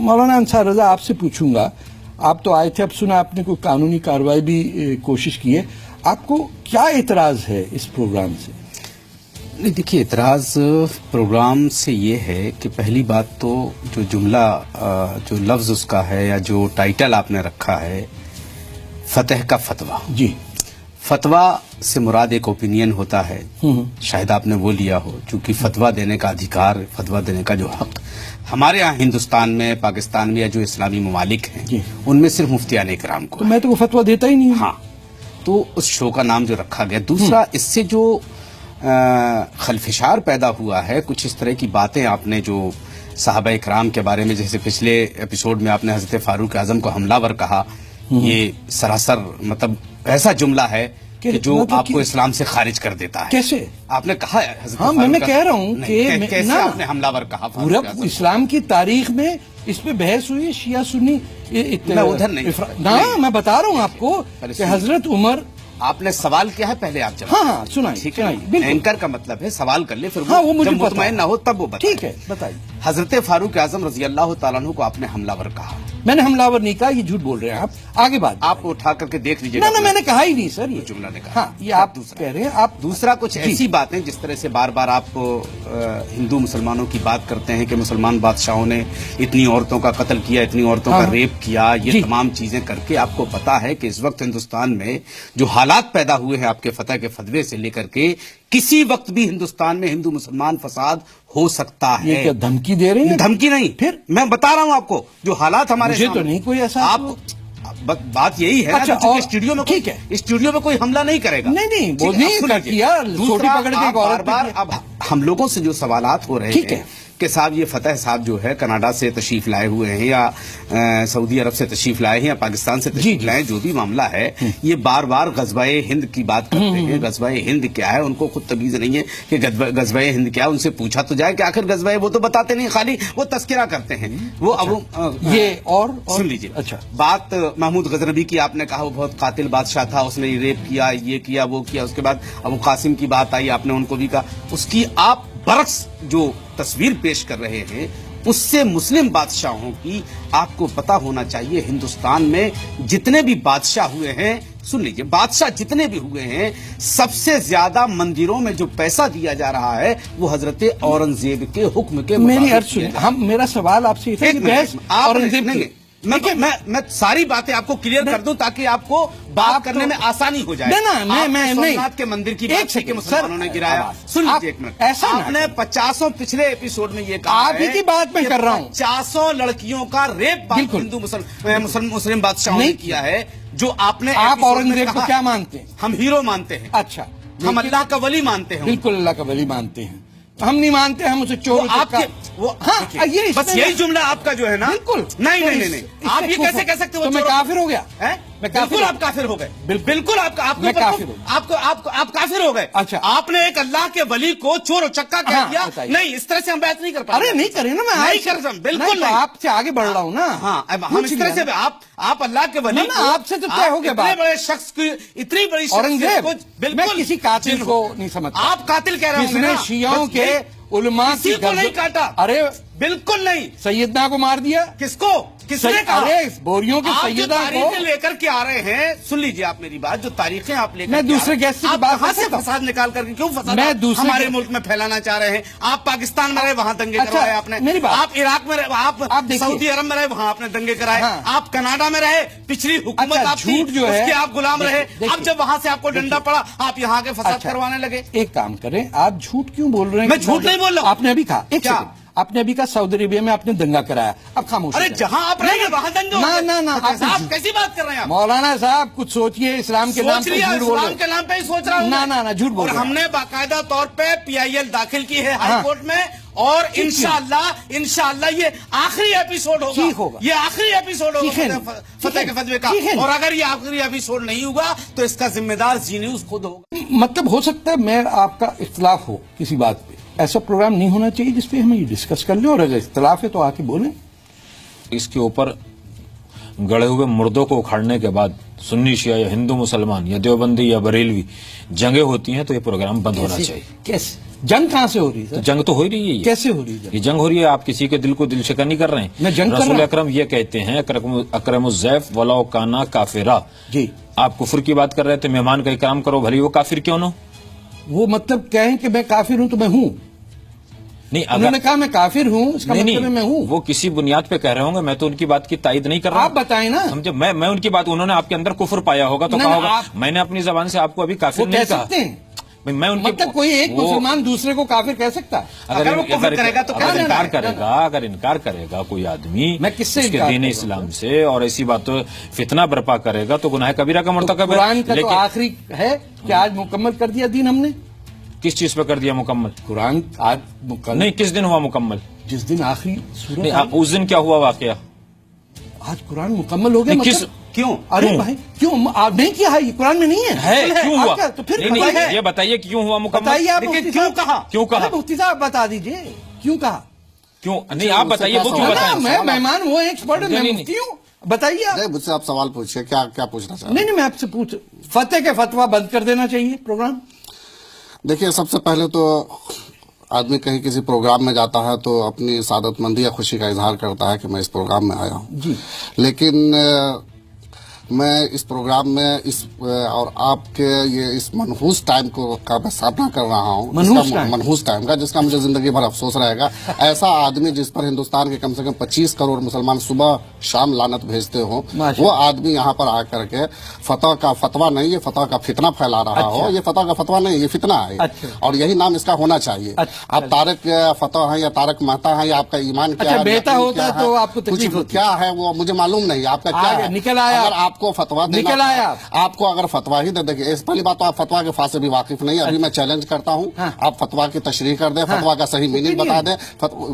मौलाना अंसार रजा आपसे पूछूंगा, आप तो आए थे, अब सुना आपने कोई कानूनी कार्रवाई भी कोशिश की है, आपको क्या एतराज है इस प्रोग्राम से? नहीं, देखिए, एतराज प्रोग्राम से ये है कि पहली बात तो जो जुमला, जो लफ्ज उसका है या जो टाइटल आपने रखा है, फतह का फतवा। जी, फतवा से मुराद एक ओपिनियन होता है, शायद आपने वो लिया हो, क्योंकि फतवा देने का अधिकार, फतवा देने का जो हक हमारे यहाँ हिंदुस्तान में, पाकिस्तान में या जो इस्लामी ममालिक हैं उनमें सिर्फ मुफ्तियान इकराम को। तो मैं तो वो फतवा देता ही नहीं। हाँ, तो उस शो का नाम जो रखा गया। दूसरा, इससे जो खलफिशार पैदा हुआ है, कुछ इस तरह की बातें आपने जो साहबा इकराम के बारे में, जैसे पिछले एपिसोड में आपने हजरत फारूक आजम को हमलावर कहा, ये सरासर मतलब ऐसा जुमला है कि जो आपको इस्लाम से खारिज कर देता है। कैसे आपने कहा है हजरत हाँ, मैं कह रहा हूँ कि कैसे आपने हमलावर कहा? पूरा इस्लाम की तारीख में इस पे बहस हुई है, शिया सुन्नी। मैं उधर नहीं, मैं बता रहा हूँ आपको कि हजरत उमर, आपने सवाल किया है, पहले आप जवाब। हाँ, सुनाइए। ठीक है, एंकर का मतलब है सवाल कर ले, फिर वो मुझे मुतमईन ना हो तब वो बताए। ठीक है, बताइए। हजरत फारूक आजम रजी अल्लाह तआला अन्हु को आपने हमलावर कहा। मैंने हमलावर नहीं कहा, ये झूठ बोल रहे हैं आप। आगे बात आप उठा करके देख लीजिएगा। ना, मैंने कहा ही नहीं सर, ये जुमला ने कहा। हाँ, ये आप कह रहे हैं। आप दूसरा कुछ ऐसी बातें जिस तरह से बार बार आप हिंदू मुसलमानों की बात करते हैं कि मुसलमान बादशाहों ने इतनी औरतों का कत्ल किया, इतनी औरतों का रेप किया, ये तमाम चीजें करके आपको पता है कि इस वक्त हिंदुस्तान में जो हालात पैदा हुए हैं आपके फतह के फतवे से लेकर के, किसी वक्त भी हिंदुस्तान में हिंदू मुसलमान फसाद हो सकता है। ये क्या धमकी दे रहे हैं? धमकी नहीं, फिर मैं बता रहा हूं आपको जो हालात हमारे मुझे तो नहीं कोई ऐसा। आप बात यही है। अच्छा, और स्टूडियो में ठीक है, स्टूडियो में कोई हमला नहीं करेगा। नहीं, वो नहीं किया, छोटी पकड़ के बार अब हम लोगों से जो सवालात हो रहे हैं कि साहब ये फतह साहब जो है कनाडा से तशरीफ लाए हुए हैं या सऊदी अरब से तशरीफ लाए हैं या पाकिस्तान से तशरीफ लाए, जो भी मामला है, ये बार बार गज़वाए हिंद की बात करते हैं। गज़वाए हिंद क्या है, उनको खुद तमीज़ नहीं है कि गज़वाए हिंद क्या है। उनसे पूछा तो जाए कि आखिर गज़वाए, वो तो बताते नहीं, खाली वो तस्करा करते हैं। वो अब ये और सुन लीजिए। अच्छा, बात महमूद गजनबी की आपने कहा, वो बहुत कातिल बादशाह था, उसने रेप किया, ये किया, वो किया। उसके बाद अबू कासिम की बात आई, आपने उनको भी कहा। उसकी आप बरक्स जो तस्वीर पेश कर रहे हैं, उससे मुस्लिम बादशाहों की आपको पता होना चाहिए, हिंदुस्तान में जितने भी बादशाह हुए हैं, सुन लीजिए, बादशाह जितने भी हुए हैं, सबसे ज्यादा मंदिरों में जो पैसा दिया जा रहा है वो हजरत औरंगजेब के हुक्म के मुताबिक। मेरा सवाल आपसे औरंगजेब, मैं सारी बातें आपको क्लियर कर दूं ताकि आपको बात करने में आसानी हो जाए। मैं सोमनाथ के मंदिर की बात के मुसलमानों ने गिराया। सुन लीजिए एक मिनट, ऐसा आपने 50 पिछले एपिसोड में ये कहा, आप ही की बात मैं कर रहा हूँ, 50 लड़कियों का रेप हिंदू मुस्लिम बादशाहों ने किया है। जो आपने, आप औरंगजेब को क्या मानते हैं? हम हीरो मानते हैं। अच्छा, हम अल्लाह का वली मानते हैं। बिल्कुल अल्लाह का वली मानते हैं। हम नहीं मानते, हम उसे चोर हाँ, ये बस यही जुमला आपका जो है ना। बिल्कुल नहीं, आप ये कैसे कह सकते हो? तो मैं काफिर हो गया? बिल्कुल आप काफिर हो गए। बिल्कुल आप काफिर हो गए। अच्छा, आपने एक अल्लाह के वली को चोर चक्का कह दिया। नहीं, इस तरह से हम बात नहीं कर पाते। अरे नहीं करें ना, मैं नहीं कर सकता, बिल्कुल नहीं। आपसे आगे बढ़ रहा हूँ ना। हाँ, हम इस तरह से आप अल्लाह के वली, आपसे तो तय हो गया। इतने बड़े शख्स की, इतनी बड़ी औरंगजेब, बिल्कुल किसी कातिल को नहीं समझता। आप कातिल कह रहे हैं, शियाओं के उलमा किसी को नहीं काटा। अरे बिल्कुल नहीं। सैयदना को मार दिया। किसको? किसने कहा? अरे बोरियों के सैयदा को लेकर के आ रहे हैं। सुन लीजिए आप मेरी बात, जो तारीखें आप लेकर, मैं दूसरे गेस्ट से बात कहां से फसाद निकाल करके, क्यों फसाद हमारे मुल्क में फैलाना चाह रहे हैं? आप पाकिस्तान में रहे, वहां दंगे करवाए आपने। मेरी बात, आप इराक में रहे, आप सऊदी अरब में रहे, वहां आपने दंगे कराए। आप कनाडा में रहे, पिछली हुकूमत आप झूठ जो है, आप गुलाम रहे। अब जब वहां से आपको डंडा पड़ा, आप यहाँ के फसाद करवाने लगे। एक काम करें, आप झूठ क्यों बोल रहे हैं? मैं झूठ नहीं बोल रहा हूँ। आपने अभी कहा, एक सेकंड, आपने अभी कहा सऊदी अरेबिया में आपने दंगा कराया, अब खामोश। अरे जहां आप रहेंगे वहां दंगे। ना, आप कैसी बात कर रहे हैं? मौलाना साहब कुछ सोचिए, इस्लाम के नाम पे झूठ बोल रहे हैं। इस्लाम के नाम पे ही सोच रहा हूं। ना, झूठ बोल रहे हैं। और हमने बाकायदा तौर पे PIL दाखिल की है हाई कोर्ट में, और इंशाअल्लाह ये आखिरी एपिसोड होगा। ये आखिरी एपिसोड होगा फतह के फतवे का। और अगर ये आखिरी एपिसोड नहीं हुआ तो इसका जिम्मेदार जी न्यूज़ खुद होगा। मतलब हो सकता है मैं आपका इख्तिलाफ हो किसी बात पे, ऐसा प्रोग्राम नहीं होना चाहिए जिसपे हम ये डिस्कस कर लें, और अगर इख्तिलाफ है तो आके बोलें। इसके ऊपर गड़े हुए मुर्दों को उखाड़ने के बाद सुन्नी शिया या हिंदू मुसलमान या देवबंदी या बरेलवी जंगे होती हैं, तो ये प्रोग्राम बंद होना चाहिए। कैसे? जंग कहाँ से हो रही तो है? जंग तो हो ही रही है, कैसे हो रही है? ये जंग हो रही है, आप किसी के दिल को दिल शिकन नहीं कर रहे हैं। मैं जंग कर रसूल रहा अकरम ये कहते हैं अकरमुज़्ज़ैफ़ वलाउ काना काफिरा। जी, आप कुफर की बात कर रहे थे, मेहमान का इकराम करो भले वो काफिर क्यों न हो। वो मतलब कहें कि मैं काफिर हूं तो मैं हूं, नहीं उन्होंने कहा मैं काफिर हूं, इसका नहीं, मतलब है मैं हूं। वो किसी बुनियाद पे कह रहे होंगे, मैं तो उनकी बात की तायद नहीं कर रहा आप बताएं ना। समझे, मैं उनकी बात, उन्होंने आपके अंदर कुफर पाया होगा तो नहीं, कहा होगा, आप- मैंने अपनी जबान से आपको अभी काफिर वो नहीं कह कहा। सकते हैं, मैं उनके मतलब कोई एक वो- मुसलमान दूसरे को काफिर कह सकता है? अगर वो कुफर करेगा तो क्या अगर लेना इनकार है? करेगा, अगर इनकार करेगा कोई आदमी मैं किससे उसके इनकार दीन करूंगा? इस्लाम से और ऐसी बातों फितना बर्पा करेगा तो गुनाह कबीरा का तो मर्तकब है। कुरान का तो लेकिन आखिरी है कि आज मुकम्मल कर दिया दीन हमने। किस चीज पे कर दिया मुकम्मल? कुरान आज मुकम्मल, नहीं, किस दिन हुआ मुकम्मल? जिस दिन आखिरी सूरत नहीं, आई, उस दिन क्या हुआ वाकया? आज कुरान मुकम्मल हो गया। नहीं, मतलब क्यों? अरे क्यों? भाई क्यों आप नहीं किया है? ये कुरान में नहीं है। क्यों आप हुआ? क्या- तो फिर नहीं, नहीं, बताइए। ये बताइए कि क्यों हुआ मुकम्मल? बताइए आप लेकिन मुफ्ती क्यों साहब। कहा? क्यों कहा? अरे मुफ्ती साहब बता दीजिए क्यों कहा। क्यों नहीं, आप बताइए, वो क्यों ना, बताएं? मैं मेहमान हूँ, एक्सपर्ट है, नहीं, मैं नहीं, मुफ्ती हूँ, बताइए आप। नहीं, मुझसे आप सवाल पूछिए, क्या क्या पूछना चाहते हैं? नहीं नहीं, मैं आपसे पूछ, फतेह के फतवा बंद कर देना चाहिए प्रोग्राम। देखिए, सबसे पहले तो आदमी कहीं किसी प्रोग्राम में जाता है तो अपनी सादतमंदी या खुशी का इजहार करता है कि मैं इस प्रोग्राम में आया हूँ जी, लेकिन मैं इस प्रोग्राम में और आपके ये इस मनहूस टाइम का मैं सामना कर रहा हूँ, मनहूस टाइम का, जिसका मुझे जिंदगी भर अफसोस रहेगा। ऐसा आदमी जिस पर हिंदुस्तान के कम से कम 25 करोड़ मुसलमान सुबह शाम लानत भेजते हो, वो आदमी यहाँ पर आकर के फतवा का फतवा नहीं, ये फतवा का फितना फैला रहा हो। ये फतवा का फतवा नहीं, ये फितना है। और यही नाम इसका होना चाहिए। आप तारक फतवा हैं या तारक मेहता हैं, या आपका ईमान क्या है, बेटा होता है तो आपको तकलीफ होती क्या है वो मुझे मालूम नहीं। आपका क्या है, निकल आया, अगर आपको फतवा देना, निकल आया, आपको अगर फतवा ही दे, देखिए इस पहली बात तो आप फतवा के फासे भी वाकिफ नहीं। अभी मैं चैलेंज करता हूँ, आप फतवा की तशरीह कर दें, फतवा का सही मीनिंग बता दें।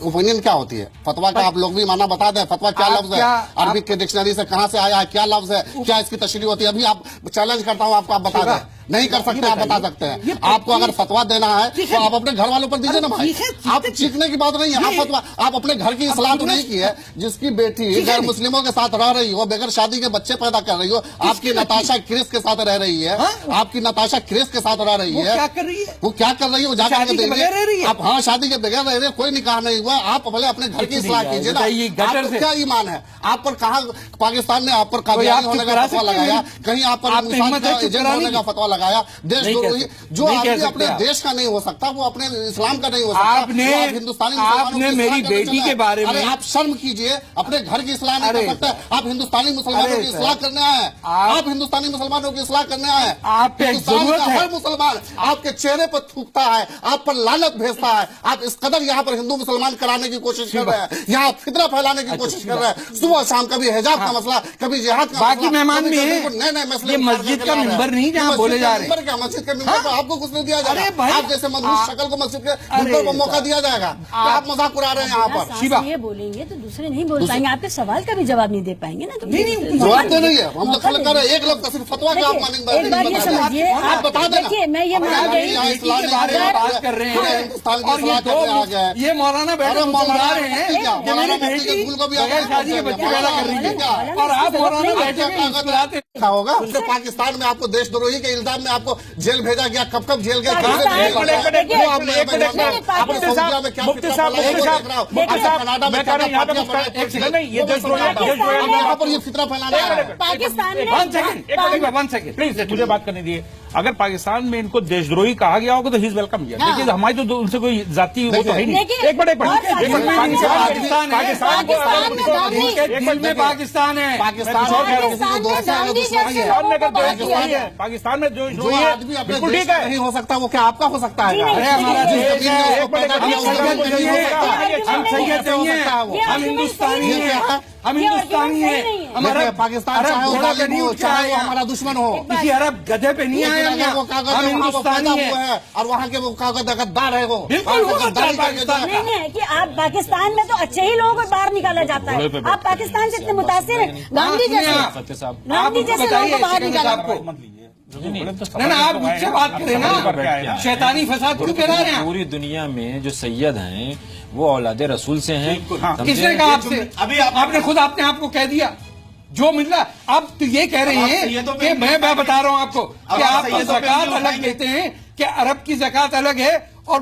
ओपिनियन क्या होती है फतवा का, आप लोग भी माना बता दें। फतवा क्या लफ्ज है, अरबिक के डिक्शनरी से कहाँ से आया है, क्या लफ्ज है, क्या इसकी तशरीह होती है। अभी आप चैलेंज करता हूँ, आपको आप बता दें। नहीं कर सकते, आप बता सकते हैं। आपको अगर फतवा देना है तो आप अपने घर वालों पर दीजिए ना भाई। आप चीखने की बात नहीं है। आप फतवा, आप अपने घर की इस्लाह तो नहीं की है। जिसकी बेटी गैर मुस्लिमों के साथ रह रही हो, बगैर शादी के बच्चे पैदा कर रही हो, आपकी नताशा क्रिस के साथ रह रही है, आपकी नताशा क्रिस के साथ रह रही है, क्या कर रही है? वो क्या कर रही है, वो जाकर शादी के बगैर रह रही है। आप, हाँ, शादी के बगैर रह रहे, कोई निकाह नहीं हुआ। आप पहले अपने घर की इस्लाह कीजिए ना। आपको क्या ईमान है? आप पर कहा पाकिस्तान ने आप पर कादियानी होने का फतवा लगाया, कहीं आप पर एजेंट होने का फतवा लगाया। देश जो आदमी अपने देश का नहीं हो सकता, वो अपने इस्लाम का नहीं हो सकता। आपने मेरी बेटी के बारे में, आप शर्म कीजिए, अपने घर की इस्लाह नहीं कर सकते। आप हिंदुस्तानी मुसलमानों की इस्लाह करने आए, आप हिंदुस्तानी मुसलमानों की इस्लाह करने आए। हिंदुस्तान का हर मुसलमान आपके चेहरे पर थूकता है, आप पर लानत भेजता है। आप इस कदर यहाँ पर हिंदू मुसलमान कराने की कोशिश कर रहे हैं, यहाँ फितना फैलाने की कोशिश कर रहे हैं। सुबह शाम कभी हिजाब का मसला, कभी जिहाद का, बाकी मेहमान भी हैं। नए ये मस्जिद का मिंबर नहीं जहाँ बोले जा रहे हैं। मस्जिद के मिंबर पर आपको कुछ नहीं दिया जाएगा। आप जैसे मनहूस शक्ल को मस्जिद के मिंबर पर मौका दिया जाएगा। आप मजाक उड़ा रहे हैं यहाँ पर। शिवा ये बोलेंगे तो दूसरे नहीं बोल पाएंगे, आपके सवाल का भी जवाब नहीं दे पाएंगे ना। तो जवाब तो नहीं है, हम तो खल कर रहे हैं। एक लफ्ज का सिर्फ फतवा का आप मानेंगे। एक बार ये समझिए, आप बता देना। देखिए मैं ये मान रही हूँ के बारे में बात कर रहे हैं, हिंदुस्तान की और इस्लाह करने आ गए। ये मौलाना बैठे मुसलमान रहे हैं कि मेरी बेटी स्कूल को भी बगैर शादी के बच्चे पैदा कर रही है, और आप मौलाना बैठे हुए मुस्कुराते क्या होगा? उससे पाकिस्तान में आपको देशद्रोही के इल्जाम में आपको जेल भेजा गया। कब कब जेल गए? यहाँ पर ये फितना फैलाना है। पाकिस्तान में वन सेकंड प्लीज मुझे बात करने दिए। अगर पाकिस्तान में इनको देशद्रोही कहा गया होगा तो ही इज वेलकम किया। देखिए हमारी तो उनसे कोई जाति वो तो है नहीं। एक मिनट पाकिस्तान है, पाकिस्तान पाकिस्तान है, पाकिस्तान में जो जो आदमी अपने बिल्कुल देश ठीक का है। नहीं हो सकता वो क्या आपका हो सकता है? अरे हमारा जिस देश जमीन है, में उसको पैदा किया हुआ है, वो नहीं हो सकता। हम सैयद नहीं हैं, हम हिंदुस्तानी हैं, हम हिंदुस्तानी हैं। हमारा पाकिस्तान चाहे वो जालिम हो, चाहे वो हमारा दुश्मन हो, किसी अरब गधे पे नहीं आए हम, वो कागज हम हिंदुस्तानी है हैं। और वहाँ के वो कागज गद्दार है। वो बिल्कुल वो गद्दार पाकिस्तान का। नहीं है कि आप पाकिस्तान में तो अच्छे ही लोगों को बाहर निकाला जाता है। आप पाकिस्तान से इतने मुतासिर हैं, गांधी जैसे लोगों को बाहर निकाला। ना आप मुझसे बात करें ना, शैतानी फसाद क्यों करा रहे हैं? पूरी दुनिया में जो सैयद हैं वो औलादे रसूल से हैं। किसने कहा आपसे? अभी आपने खुद अपने आप को कह दिया जो मिला। आप तो ये कह रहे हैं कि मैं बता रहा हूं आपको कि आप ज़कात अलग देते हैं, कि अरब की ज़कात अलग है اور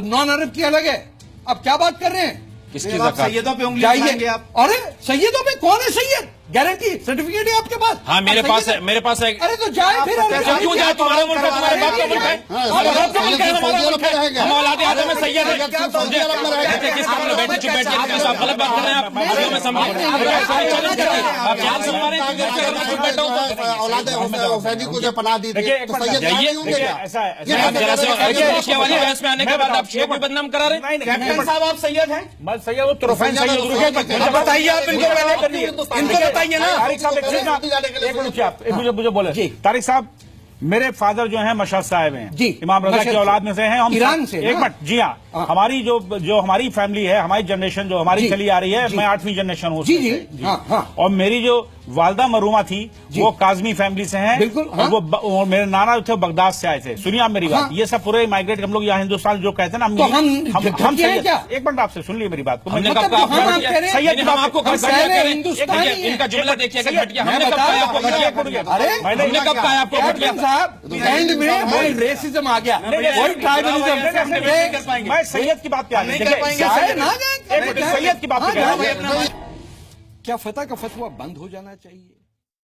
نان عرب کی الگ ہے. اب کیا بات کر رہے ہیں؟ کس کی آپ زکات؟ سیدوں پہ انگلی اٹھائیں آپ. ارے سیدوں میں کون ہے سید؟ گارنٹی سرٹیفکیٹ ہے آپ کے پاس؟ ہاں میرے پاس ہے، میرے پاس ہے. ارے تو جائے پھر. کیوں جائے؟ تمہارا ملک ہے، تمہارے باپ کا ملک ہے، ہمارے باپ کا ملک ہے، ہمارا ملک ہے. ہم اولاد آدم میں سید ہیں. کس کا مطلب؟ بیٹھے چپ بیٹھ کے آپ غلط بات کر رہے ہیں. آپ میں سمجھ آپ چیلنج سن رہے ہیں. اولاد حسینی کو جو پناہ دی تھی دیکھیے تو سید دیکھیے نہیں ہوں گے کیا؟ ایسا شیعہ والی بحث میں آنے کے بعد آپ شیعہ کو بدنام کرا رہے ہیں. کیپٹن صاحب آپ سید ہیں؟ میں سید وہ طرفین سید بتائیے آپ ان کو پہلے کر دیے ان کو بتائیے نا. طارق صاحب ایک منٹ آپ مجھے بولے. طارق صاحب میرے فادر جو ہیں مشہد صاحب ہیں، جی امام رضا کی اولاد میں سے ہیں. ہم ایران سے ایک منٹ. جی ہاں، ہماری جو ہماری فیملی ہے، ہماری جنریشن جو ہماری چلی آ رہی ہے، میں 8ویں جنریشن ہوں. جی جی ہاں. اور میری جو والدہ مرحومہ تھی وہ کاظمی فیملی سے ہیں. بالکل. وہ میرے نانا جو تھے بغداد سے آئے تھے. سنیے آپ میری بات. یہ سب پورے مائگریٹ ہم لوگ یہاں ہندوستان جو کہتے ہیں نا، ہم ایک منٹ آپ سے سن لیے میری بات کو. سید ہم آپ کو کب کہا ان کا جملہ دیکھیے کہ گھٹیا. ہم نے کب کہا آپ کو گھٹیا؟ ہم نے کب کہا آپ کو گھٹیا؟ صاحب اینڈ میں وہی ریسزم آ گیا، وہی ٹرائبلزم. میں سید کی بات پہ آ گئی. سید کی بات پہ کیا فتح کا فتویٰ بند ہو جانا چاہیے؟